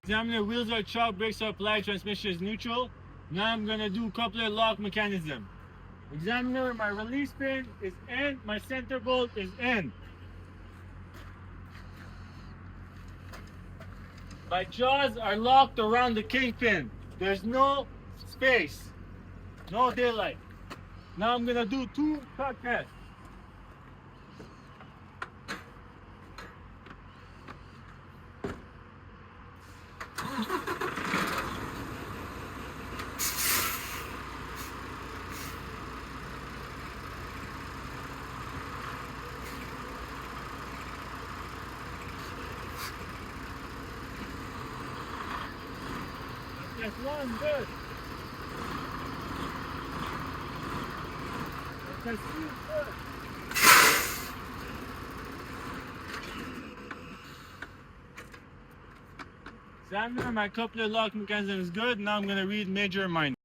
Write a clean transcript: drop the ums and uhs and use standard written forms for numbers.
Examiner, wheels are chalk, brakes are applied, transmission is neutral. Now I'm gonna do coupler lock mechanism. Examiner, my release pin is N, my center bolt is N. My jaws are locked around the kingpin. There's no space, no daylight. Now I'm gonna do 2 cut tests. That's one, good. That's 2, good. Examiner, my coupler lock mechanism is good. Now I'm going to read major and minor.